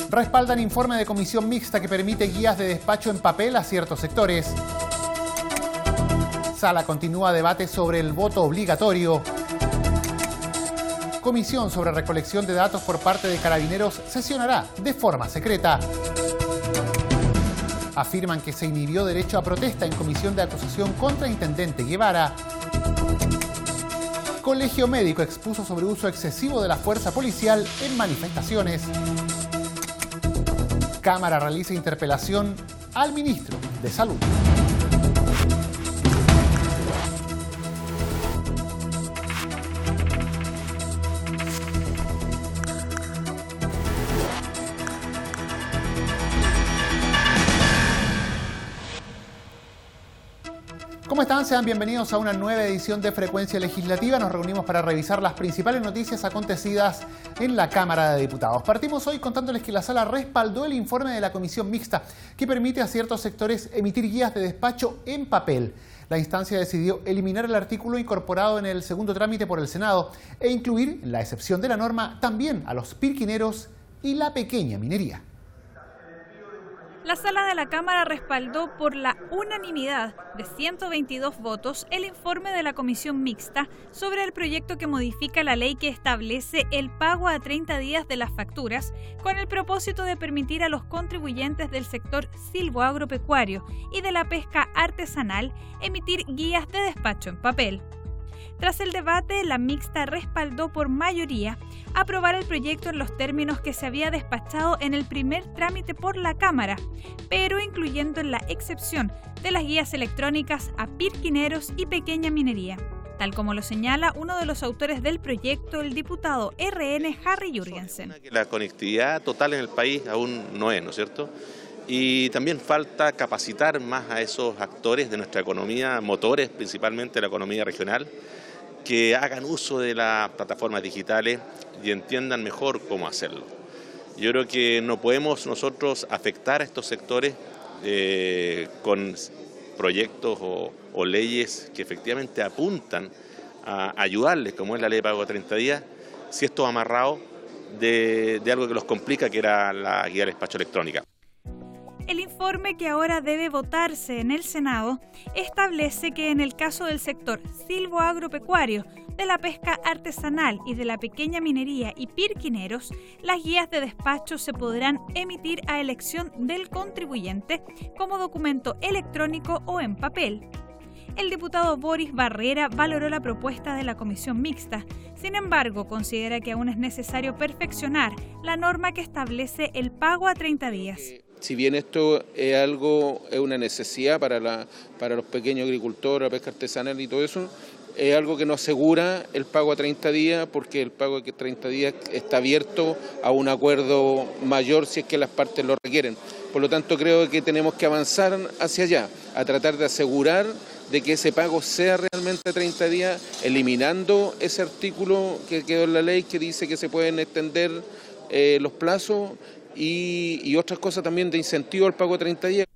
Respaldan informe de comisión mixta que permite guías de despacho en papel a ciertos sectores. Sala continúa debate sobre el voto obligatorio. Comisión sobre recolección de datos por parte de Carabineros sesionará de forma secreta. Afirman que se inhibió derecho a protesta en comisión de acusación contra intendente Guevara. Colegio Médico expuso sobre uso excesivo de la fuerza policial en manifestaciones. Cámara realiza interpelación al ministro de Salud. ¿Cómo están? Sean bienvenidos a una nueva edición de Frecuencia Legislativa. Nos reunimos para revisar las principales noticias acontecidas en la Cámara de Diputados. Partimos hoy contándoles que la Sala respaldó el informe de la Comisión Mixta que permite a ciertos sectores emitir guías de despacho en papel. La instancia decidió eliminar el artículo incorporado en el segundo trámite por el Senado e incluir, en la excepción de la norma, también a los pirquineros y la pequeña minería. La Sala de la Cámara respaldó por la unanimidad de 122 votos el informe de la Comisión Mixta sobre el proyecto que modifica la ley que establece el pago a 30 días de las facturas con el propósito de permitir a los contribuyentes del sector silvoagropecuario y de la pesca artesanal emitir guías de despacho en papel. Tras el debate, la mixta respaldó por mayoría aprobar el proyecto en los términos que se había despachado en el primer trámite por la Cámara, pero incluyendo en la excepción de las guías electrónicas a pirquineros y pequeña minería, tal como lo señala uno de los autores del proyecto, el diputado RN Harry Jurgensen. La conectividad total en el país aún no es, ¿no es cierto? Y también falta capacitar más a esos actores de nuestra economía, motores principalmente de la economía regional, que hagan uso de las plataformas digitales y entiendan mejor cómo hacerlo. Yo creo que no podemos nosotros afectar a estos sectores con proyectos o leyes que efectivamente apuntan a ayudarles, como es la ley de pago a 30 días, si esto va amarrado de algo que los complica, que era la guía de despacho electrónica. El informe que ahora debe votarse en el Senado establece que en el caso del sector silvoagropecuario, de la pesca artesanal y de la pequeña minería y pirquineros, las guías de despacho se podrán emitir a elección del contribuyente como documento electrónico o en papel. El diputado Boris Barrera valoró la propuesta de la Comisión Mixta. Sin embargo, considera que aún es necesario perfeccionar la norma que establece el pago a 30 días. Si bien esto es una necesidad para los pequeños agricultores, la pesca artesanal y todo eso, es algo que nos asegura el pago a 30 días, porque el pago a 30 días está abierto a un acuerdo mayor si es que las partes lo requieren. Por lo tanto, creo que tenemos que avanzar hacia allá, a tratar de asegurar de que ese pago sea realmente 30 días, eliminando ese artículo que quedó en la ley que dice que se pueden extender los plazos y otras cosas también de incentivo al pago a 30 días.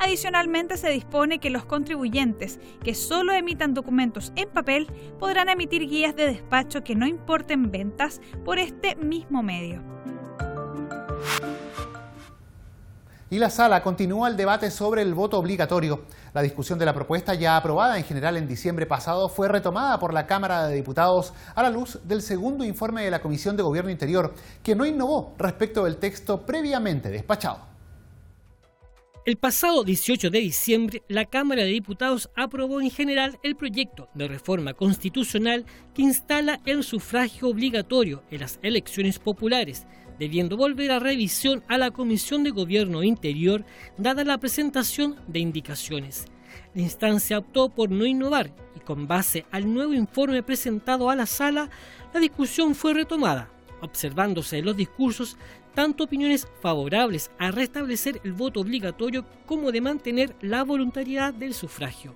Adicionalmente, se dispone que los contribuyentes que solo emitan documentos en papel podrán emitir guías de despacho que no importen ventas por este mismo medio. Y la Sala continúa el debate sobre el voto obligatorio. La discusión de la propuesta, ya aprobada en general en diciembre pasado, fue retomada por la Cámara de Diputados a la luz del segundo informe de la Comisión de Gobierno Interior, que no innovó respecto del texto previamente despachado. El pasado 18 de diciembre, la Cámara de Diputados aprobó en general el proyecto de reforma constitucional que instala el sufragio obligatorio en las elecciones populares, debiendo volver a revisión a la Comisión de Gobierno Interior, dada la presentación de indicaciones. La instancia optó por no innovar y con base al nuevo informe presentado a la Sala, la discusión fue retomada, observándose en los discursos tanto opiniones favorables a restablecer el voto obligatorio como de mantener la voluntariedad del sufragio.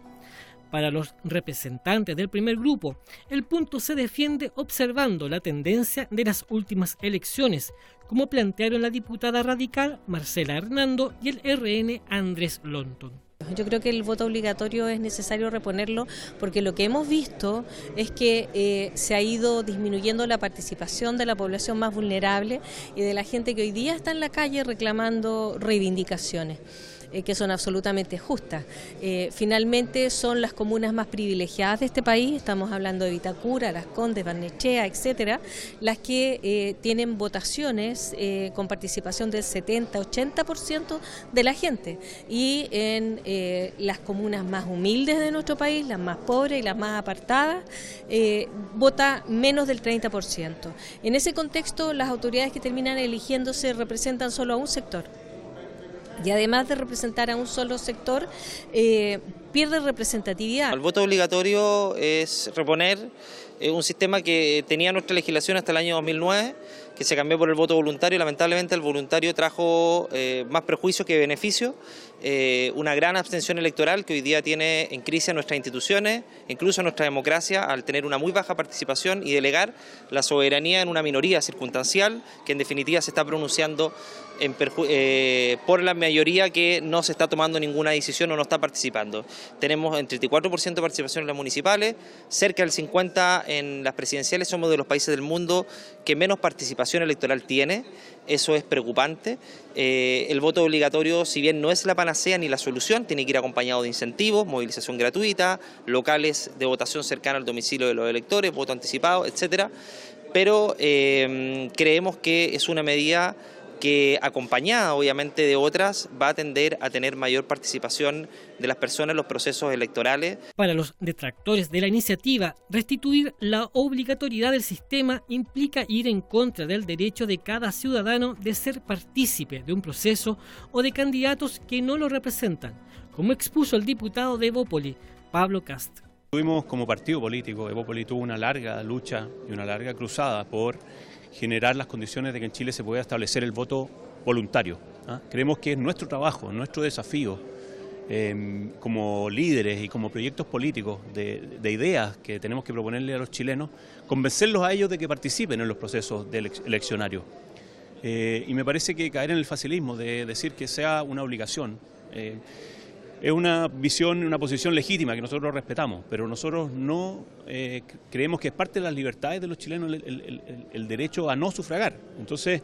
Para los representantes del primer grupo, el punto se defiende observando la tendencia de las últimas elecciones, como plantearon la diputada radical Marcela Hernando y el RN Andrés Lonton. Yo creo que el voto obligatorio es necesario reponerlo porque lo que hemos visto es que se ha ido disminuyendo la participación de la población más vulnerable y de la gente que hoy día está en la calle reclamando reivindicaciones que son absolutamente justas. Finalmente son las comunas más privilegiadas de este país, estamos hablando de Vitacura, Las Condes, Barnechea, etcétera, las que tienen votaciones con participación del 70-80% de la gente, y en las comunas más humildes de nuestro país, las más pobres y las más apartadas, vota menos del 30%. En ese contexto, las autoridades que terminan eligiéndose representan solo a un sector. Y además de representar a un solo sector, pierde representatividad. El voto obligatorio es reponer un sistema que tenía nuestra legislación hasta el año 2009, que se cambió por el voto voluntario. Lamentablemente el voluntario trajo más perjuicios que beneficios, una gran abstención electoral que hoy día tiene en crisis a nuestras instituciones, incluso a nuestra democracia, al tener una muy baja participación y delegar la soberanía en una minoría circunstancial que en definitiva se está pronunciando por la mayoría que no se está tomando ninguna decisión o no está participando. Tenemos el 34% de participación en las municipales, cerca del 50% en las presidenciales. Somos de los países del mundo que menos participación electoral tiene. Eso es preocupante. El voto obligatorio, si bien no es la panacea ni la solución, tiene que ir acompañado de incentivos, movilización gratuita, locales de votación cercana al domicilio de los electores, voto anticipado, etcétera. Pero creemos que es una medida que, acompañada obviamente de otras, va a tender a tener mayor participación de las personas en los procesos electorales. Para los detractores de la iniciativa, restituir la obligatoriedad del sistema implica ir en contra del derecho de cada ciudadano de ser partícipe de un proceso o de candidatos que no lo representan, como expuso el diputado de Evópoli, Pablo Cast. Tuvimos como partido político, Evópoli tuvo una larga lucha y una larga cruzada por generar las condiciones de que en Chile se pueda establecer el voto voluntario. Creemos que es nuestro trabajo, nuestro desafío como líderes y como proyectos políticos de ideas que tenemos que proponerle a los chilenos, convencerlos a ellos de que participen en los procesos eleccionarios. Y me parece que caer en el facilismo de decir que sea una obligación es una visión, una posición legítima que nosotros respetamos, pero nosotros no creemos que es parte de las libertades de los chilenos el derecho a no sufragar. Entonces,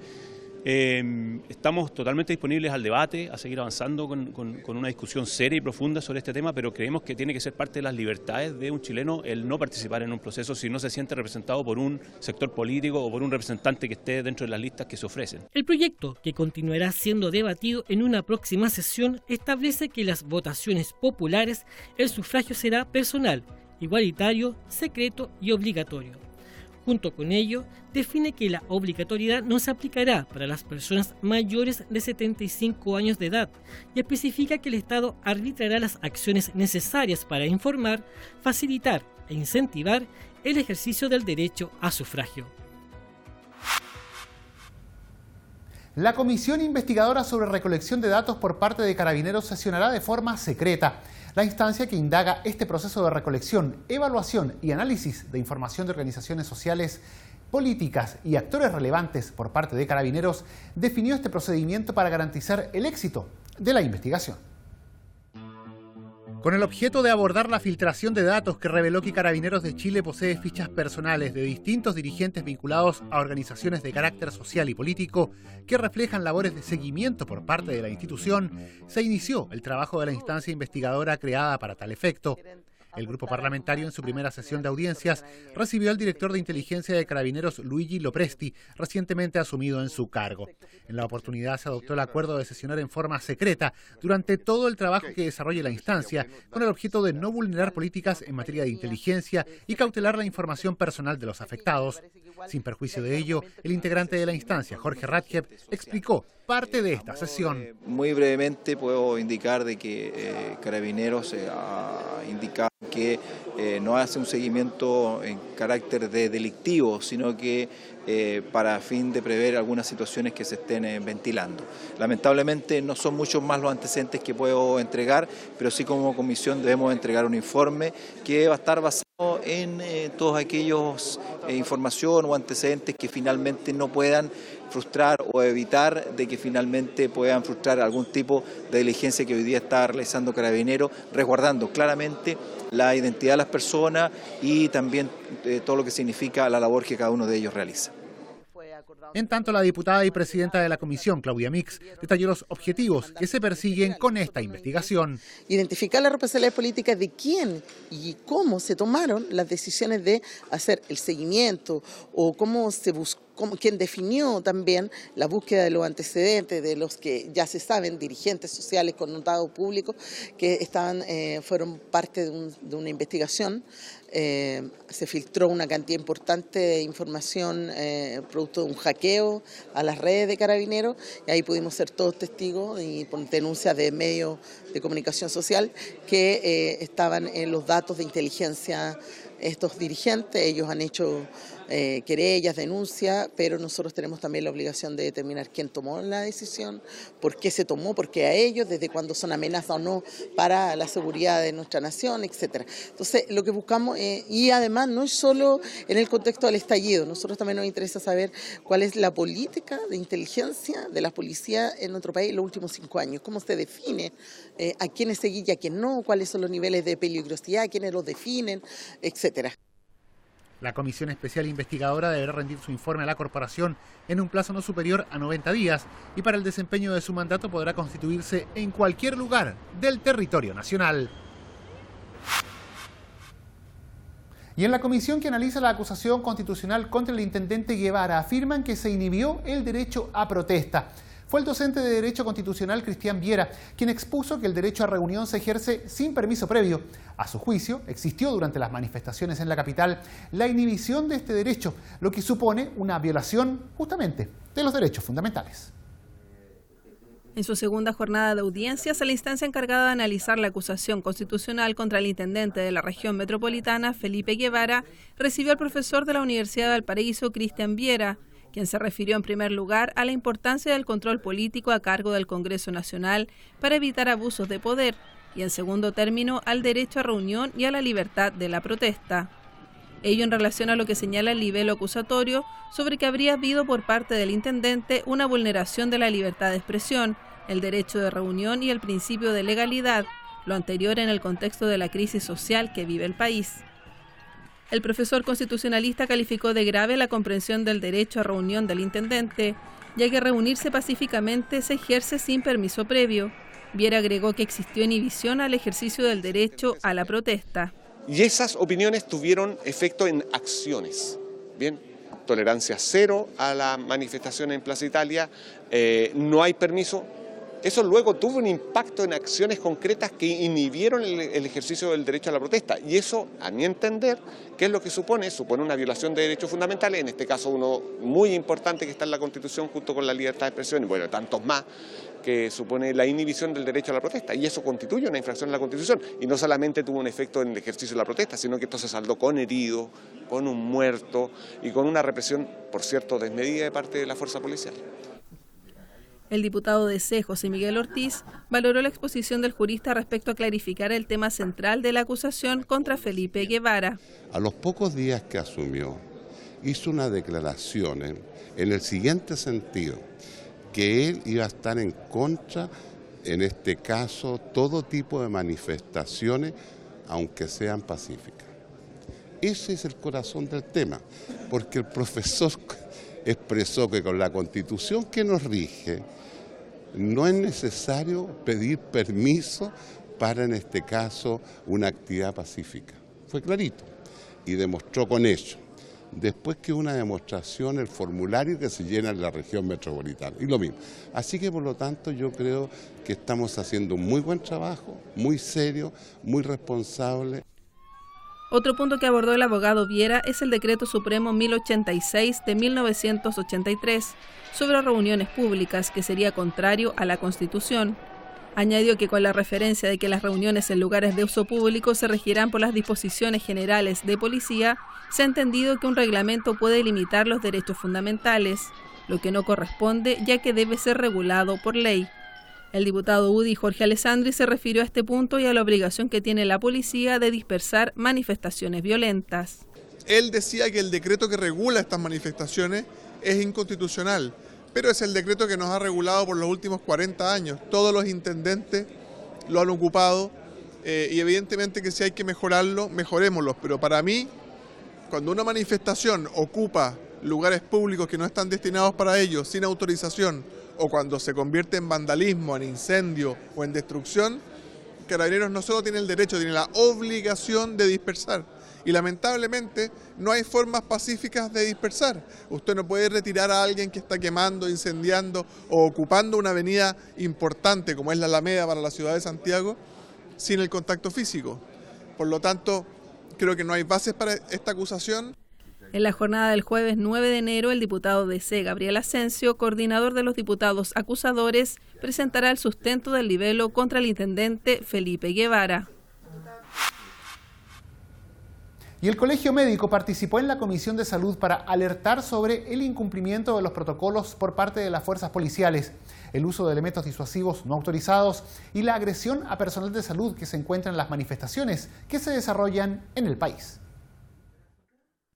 estamos totalmente disponibles al debate, a seguir avanzando con una discusión seria y profunda sobre este tema, pero creemos que tiene que ser parte de las libertades de un chileno el no participar en un proceso si no se siente representado por un sector político o por un representante que esté dentro de las listas que se ofrecen. El proyecto, que continuará siendo debatido en una próxima sesión, establece que las votaciones populares, el sufragio será personal, igualitario, secreto y obligatorio. Junto con ello, define que la obligatoriedad no se aplicará para las personas mayores de 75 años de edad y especifica que el Estado arbitrará las acciones necesarias para informar, facilitar e incentivar el ejercicio del derecho a sufragio. La Comisión Investigadora sobre Recolección de Datos por parte de Carabineros sesionará de forma secreta. La instancia que indaga este proceso de recolección, evaluación y análisis de información de organizaciones sociales, políticas y actores relevantes por parte de Carabineros definió este procedimiento para garantizar el éxito de la investigación. Con el objeto de abordar la filtración de datos que reveló que Carabineros de Chile posee fichas personales de distintos dirigentes vinculados a organizaciones de carácter social y político que reflejan labores de seguimiento por parte de la institución, se inició el trabajo de la instancia investigadora creada para tal efecto. El grupo parlamentario, en su primera sesión de audiencias, recibió al director de inteligencia de Carabineros, Luigi Lopresti, recientemente asumido en su cargo. En la oportunidad se adoptó el acuerdo de sesionar en forma secreta durante todo el trabajo que desarrolle la instancia, con el objeto de no vulnerar políticas en materia de inteligencia y cautelar la información personal de los afectados. Sin perjuicio de ello, el integrante de la instancia, Jorge Radjeb, explicó parte de esta sesión. Muy brevemente puedo indicar de que Carabineros ha indicado que no hace un seguimiento en carácter de delictivo, sino que para fin de prever algunas situaciones que se estén ventilando. Lamentablemente no son muchos más los antecedentes que puedo entregar, pero sí como comisión debemos entregar un informe que va a estar basado en todos aquellos información o antecedentes que finalmente no puedan frustrar o evitar de que finalmente puedan frustrar algún tipo de diligencia que hoy día está realizando Carabineros, resguardando claramente la identidad de las personas y también todo lo que significa la labor que cada uno de ellos realiza. En tanto, la diputada y presidenta de la comisión, Claudia Mix, detalló los objetivos que se persiguen con esta investigación. Identificar las responsabilidades políticas de quién y cómo se tomaron las decisiones de hacer el seguimiento o cómo se buscó, quién definió también la búsqueda de los antecedentes de los que ya se saben, dirigentes sociales connotados públicos que fueron parte de una investigación. Se filtró una cantidad importante de información producto de un hackeo a las redes de Carabineros y ahí pudimos ser todos testigos y por denuncias de medios de comunicación social que estaban en los datos de inteligencia estos dirigentes. Ellos han hecho querellas, denuncias, pero nosotros tenemos también la obligación de determinar quién tomó la decisión, por qué se tomó, por qué a ellos, desde cuándo son amenaza o no para la seguridad de nuestra nación, etcétera. Entonces, lo que buscamos, y además no es solo en el contexto del estallido, nosotros también nos interesa saber cuál es la política de inteligencia de la policía en nuestro país en los últimos 5 años, cómo se define a quiénes seguir y a quién no, cuáles son los niveles de peligrosidad, quiénes los definen, etcétera. La Comisión Especial Investigadora deberá rendir su informe a la corporación en un plazo no superior a 90 días y para el desempeño de su mandato podrá constituirse en cualquier lugar del territorio nacional. Y en la comisión que analiza la acusación constitucional contra el intendente Guevara afirman que se inhibió el derecho a protesta. Fue el docente de Derecho Constitucional Cristian Viera quien expuso que el derecho a reunión se ejerce sin permiso previo. A su juicio, existió durante las manifestaciones en la capital la inhibición de este derecho, lo que supone una violación justamente de los derechos fundamentales. En su segunda jornada de audiencias, la instancia encargada de analizar la acusación constitucional contra el intendente de la región metropolitana, Felipe Guevara, recibió al profesor de la Universidad de Valparaíso, Cristian Viera, quien se refirió en primer lugar a la importancia del control político a cargo del Congreso Nacional para evitar abusos de poder y en segundo término al derecho a reunión y a la libertad de la protesta. Ello en relación a lo que señala el libelo acusatorio sobre que habría habido por parte del intendente una vulneración de la libertad de expresión, el derecho de reunión y el principio de legalidad, lo anterior en el contexto de la crisis social que vive el país. El profesor constitucionalista calificó de grave la comprensión del derecho a reunión del intendente, ya que reunirse pacíficamente se ejerce sin permiso previo. Viera agregó que existió inhibición al ejercicio del derecho a la protesta. Y esas opiniones tuvieron efecto en acciones. Bien, tolerancia cero a la manifestación en Plaza Italia, no hay permiso. Eso luego tuvo un impacto en acciones concretas que inhibieron el ejercicio del derecho a la protesta. Y eso, a mi entender, ¿qué es lo que supone? Supone una violación de derechos fundamentales, en este caso uno muy importante que está en la Constitución junto con la libertad de expresión, y bueno, tantos más, que supone la inhibición del derecho a la protesta. Y eso constituye una infracción de la Constitución. Y no solamente tuvo un efecto en el ejercicio de la protesta, sino que esto se saldó con heridos, con un muerto y con una represión, por cierto, desmedida de parte de la fuerza policial. El diputado de C, José Miguel Ortiz, valoró la exposición del jurista respecto a clarificar el tema central de la acusación contra Felipe Guevara. A los pocos días que asumió, hizo una declaración en el siguiente sentido, que él iba a estar en contra, en este caso, todo tipo de manifestaciones, aunque sean pacíficas. Ese es el corazón del tema, porque el profesor expresó que con la Constitución que nos rige, no es necesario pedir permiso para, en este caso, una actividad pacífica. Fue clarito y demostró con ello. Después que una demostración, el formulario que se llena en la región metropolitana, y lo mismo. Así que, por lo tanto, yo creo que estamos haciendo un muy buen trabajo, muy serio, muy responsable. Otro punto que abordó el abogado Viera es el Decreto Supremo 1086 de 1983 sobre reuniones públicas, que sería contrario a la Constitución. Añadió que con la referencia de que las reuniones en lugares de uso público se regirán por las disposiciones generales de policía, se ha entendido que un reglamento puede limitar los derechos fundamentales, lo que no corresponde ya que debe ser regulado por ley. El diputado UDI Jorge Alessandri se refirió a este punto y a la obligación que tiene la policía de dispersar manifestaciones violentas. Él decía que el decreto que regula estas manifestaciones es inconstitucional, pero es el decreto que nos ha regulado por los últimos 40 años. Todos los intendentes lo han ocupado y evidentemente que si hay que mejorarlo, mejorémoslo. Pero para mí, cuando una manifestación ocupa lugares públicos que no están destinados para ello, sin autorización, o cuando se convierte en vandalismo, en incendio o en destrucción, Carabineros no solo tiene el derecho, tiene la obligación de dispersar. Y lamentablemente no hay formas pacíficas de dispersar. Usted no puede retirar a alguien que está quemando, incendiando o ocupando una avenida importante como es la Alameda para la ciudad de Santiago sin el contacto físico. Por lo tanto, creo que no hay bases para esta acusación. En la jornada del jueves 9 de enero, el diputado DC, Gabriel Asensio, coordinador de los diputados acusadores, presentará el sustento del libelo contra el intendente Felipe Guevara. Y el Colegio Médico participó en la Comisión de Salud para alertar sobre el incumplimiento de los protocolos por parte de las fuerzas policiales, el uso de elementos disuasivos no autorizados y la agresión a personal de salud que se encuentra en las manifestaciones que se desarrollan en el país.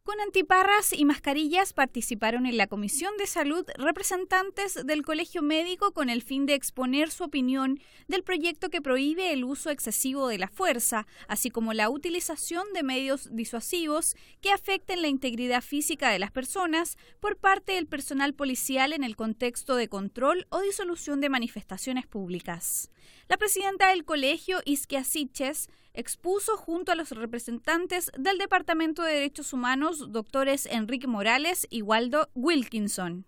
Con antiparras y mascarillas participaron en la Comisión de Salud representantes del Colegio Médico con el fin de exponer su opinión del proyecto que prohíbe el uso excesivo de la fuerza, así como la utilización de medios disuasivos que afecten la integridad física de las personas por parte del personal policial en el contexto de control o disolución de manifestaciones públicas. La presidenta del colegio, Isquia Siches, expuso junto a los representantes del Departamento de Derechos Humanos, doctores Enrique Morales y Waldo Wilkinson.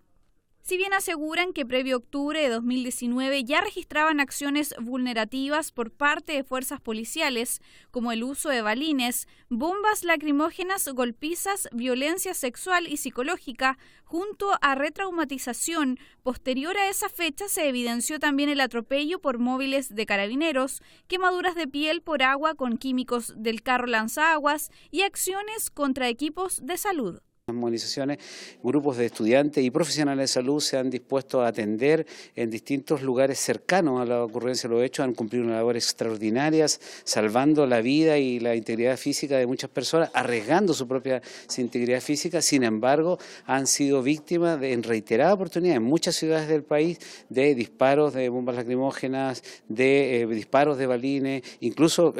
Si bien aseguran que previo a octubre de 2019 ya registraban acciones vulnerativas por parte de fuerzas policiales, como el uso de balines, bombas lacrimógenas, golpizas, violencia sexual y psicológica, junto a retraumatización, posterior a esa fecha se evidenció también el atropello por móviles de carabineros, quemaduras de piel por agua con químicos del carro lanzaguas y acciones contra equipos de salud. Las movilizaciones, grupos de estudiantes y profesionales de salud se han dispuesto a atender en distintos lugares cercanos a la ocurrencia de los hechos, han cumplido una labor extraordinarias, salvando la vida y la integridad física de muchas personas, arriesgando su propia integridad física. Sin embargo, han sido víctimas en reiteradas oportunidades en muchas ciudades del país de disparos de bombas lacrimógenas, de disparos de balines, incluso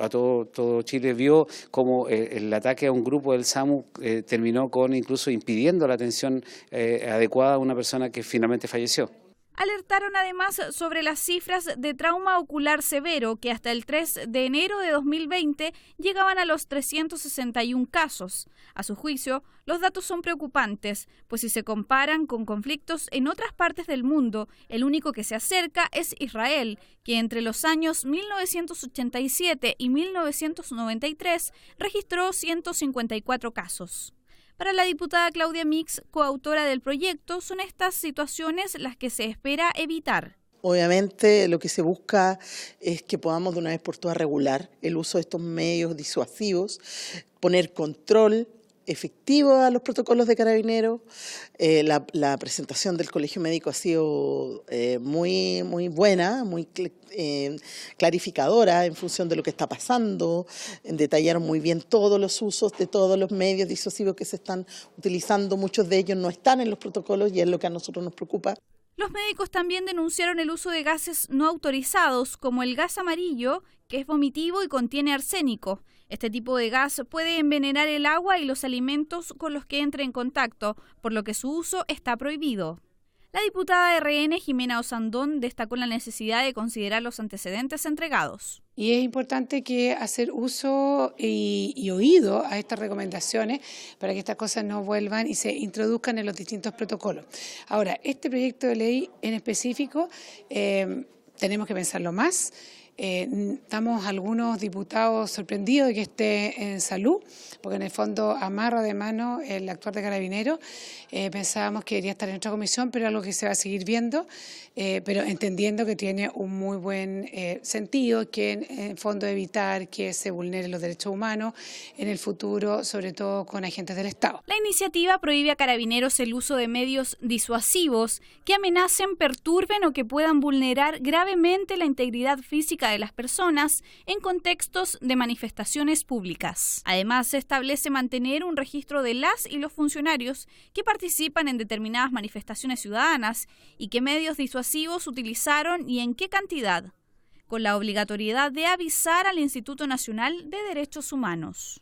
a todo Chile vio como el ataque a un grupo del SAMU terminó con incluso impidiendo la atención adecuada a una persona que finalmente falleció. Alertaron además sobre las cifras de trauma ocular severo que hasta el 3 de enero de 2020 llegaban a los 361 casos. A su juicio, los datos son preocupantes, pues si se comparan con conflictos en otras partes del mundo, el único que se acerca es Israel, que entre los años 1987 y 1993 registró 154 casos. Para la diputada Claudia Mix, coautora del proyecto, son estas situaciones las que se espera evitar. Obviamente lo que se busca es que podamos de una vez por todas regular el uso de estos medios disuasivos, poner control efectivo a los protocolos de Carabineros. La presentación del Colegio Médico ha sido muy buena, muy clarificadora en función de lo que está pasando. Detallaron muy bien todos los usos de todos los medios disuasivos que se están utilizando. Muchos de ellos no están en los protocolos y es lo que a nosotros nos preocupa. Los médicos también denunciaron el uso de gases no autorizados, como el gas amarillo, que es vomitivo y contiene arsénico. Este tipo de gas puede envenenar el agua y los alimentos con los que entre en contacto, por lo que su uso está prohibido. La diputada de RN, Jimena Osandón, destacó la necesidad de considerar los antecedentes entregados. Y es importante que hacer uso y oído a estas recomendaciones para que estas cosas no vuelvan y se introduzcan en los distintos protocolos. Ahora, este proyecto de ley en específico tenemos que pensarlo más. Estamos algunos diputados sorprendidos de que esté en salud, porque en el fondo amarra de mano el actuar de Carabineros. Pensábamos que debería estar en otra comisión, pero algo que se va a seguir viendo, pero entendiendo que tiene un muy buen sentido, que en el fondo evitar que se vulneren los derechos humanos en el futuro, sobre todo con agentes del Estado. La iniciativa prohíbe a Carabineros el uso de medios disuasivos que amenacen, perturben o que puedan vulnerar gravemente la integridad física de las personas en contextos de manifestaciones públicas. Además, se establece mantener un registro de las y los funcionarios que participan en determinadas manifestaciones ciudadanas y qué medios disuasivos utilizaron y en qué cantidad, con la obligatoriedad de avisar al Instituto Nacional de Derechos Humanos.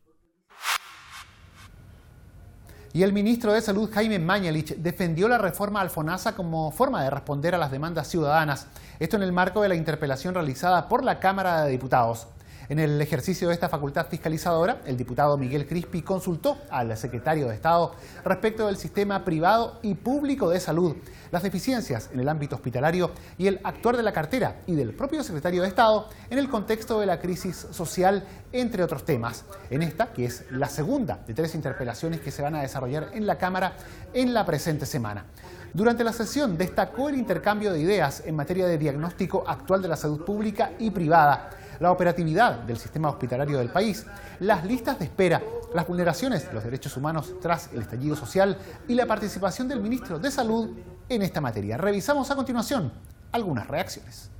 Y el ministro de Salud, Jaime Mañalich, defendió la reforma al FONASA como forma de responder a las demandas ciudadanas. Esto en el marco de la interpelación realizada por la Cámara de Diputados. En el ejercicio de esta facultad fiscalizadora, el diputado Miguel Crispi consultó al secretario de Estado respecto del sistema privado y público de salud, las deficiencias en el ámbito hospitalario y el actuar de la cartera y del propio secretario de Estado en el contexto de la crisis social, entre otros temas. En esta, que es la segunda de 3 interpelaciones que se van a desarrollar en la Cámara en la presente semana. Durante la sesión destacó el intercambio de ideas en materia de diagnóstico actual de la salud pública y privada, la operatividad del sistema hospitalario del país, las listas de espera, las vulneraciones de los derechos humanos tras el estallido social y la participación del ministro de Salud en esta materia. Revisamos a continuación algunas reacciones.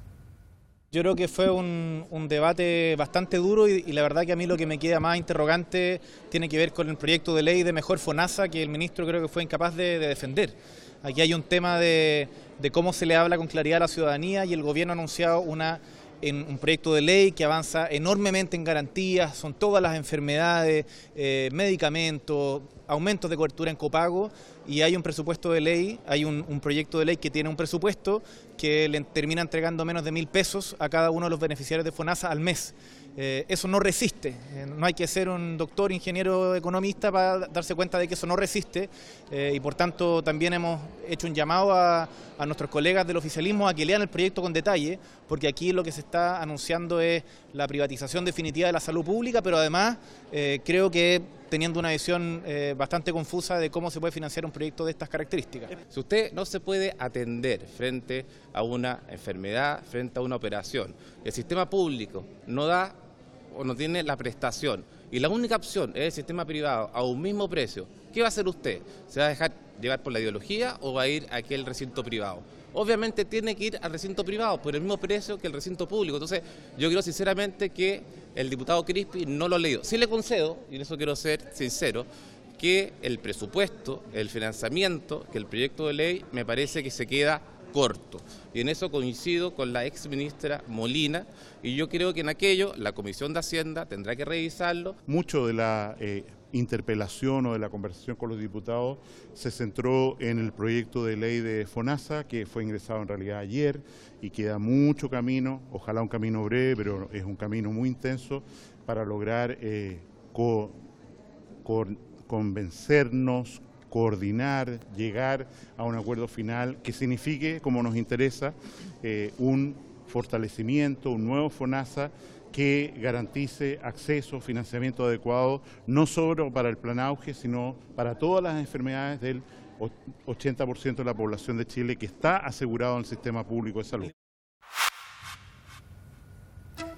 Yo creo que fue un debate bastante duro y la verdad que a mí lo que me queda más interrogante tiene que ver con el proyecto de ley de mejor FONASA que el ministro creo que fue incapaz de defender. Aquí hay un tema de cómo se le habla con claridad a la ciudadanía y el gobierno ha anunciado un proyecto de ley que avanza enormemente en garantías, son todas las enfermedades, medicamentos, aumentos de cobertura en copago y hay un presupuesto de ley, hay un proyecto de ley que tiene un presupuesto que le termina entregando menos de 1.000 pesos a cada uno de los beneficiarios de FONASA al mes. Eso no resiste, no hay que ser un doctor, ingeniero, economista para darse cuenta de que eso no resiste y por tanto también hemos hecho un llamado a nuestros colegas del oficialismo a que lean el proyecto con detalle, porque aquí lo que se está anunciando es la privatización definitiva de la salud pública, pero además creo que teniendo una visión bastante confusa de cómo se puede financiar un proyecto de estas características. Si usted no se puede atender frente a una enfermedad, frente a una operación, el sistema público no da o no tiene la prestación y la única opción es el sistema privado a un mismo precio, ¿qué va a hacer usted? ¿Se va a dejar llevar por la ideología o va a ir a aquel recinto privado? Obviamente tiene que ir al recinto privado por el mismo precio que el recinto público. Entonces yo creo sinceramente que el diputado Crispi no lo ha leído. Sí le concedo, y en eso quiero ser sincero, que el presupuesto, el financiamiento, que el proyecto de ley me parece que se queda corto. Y en eso coincido con la ex ministra Molina y yo creo que en aquello la Comisión de Hacienda tendrá que revisarlo. Mucho de la interpelación o de la conversación con los diputados se centró en el proyecto de ley de FONASA que fue ingresado en realidad ayer y queda mucho camino, ojalá un camino breve, pero es un camino muy intenso para lograr convencernos, coordinar, llegar a un acuerdo final que signifique, como nos interesa, un fortalecimiento, un nuevo FONASA que garantice acceso, financiamiento adecuado, no solo para el plan auge, sino para todas las enfermedades del 80% de la población de Chile que está asegurado en el sistema público de salud.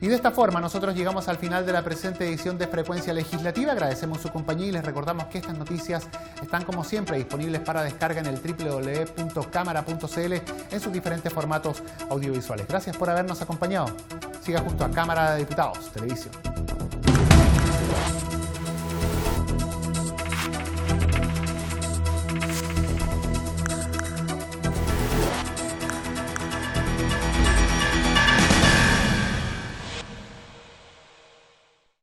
Y de esta forma nosotros llegamos al final de la presente edición de Frecuencia Legislativa. Agradecemos su compañía y les recordamos que estas noticias están como siempre disponibles para descarga en el www.cámara.cl en sus diferentes formatos audiovisuales. Gracias por habernos acompañado. Siga junto a Cámara de Diputados Televisión.